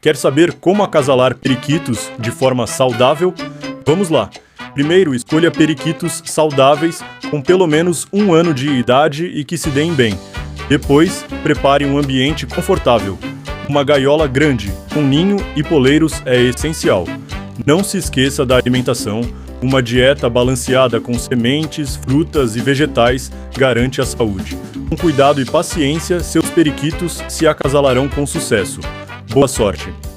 Quer saber como acasalar periquitos de forma saudável? Vamos lá! Primeiro, escolha periquitos saudáveis com pelo menos 1 ano de idade e que se deem bem. Depois, prepare um ambiente confortável. Uma gaiola grande, com ninho e poleiros é essencial. Não se esqueça da alimentação. Uma dieta balanceada com sementes, frutas e vegetais garante a saúde. Com cuidado e paciência, seus periquitos se acasalarão com sucesso. Boa sorte!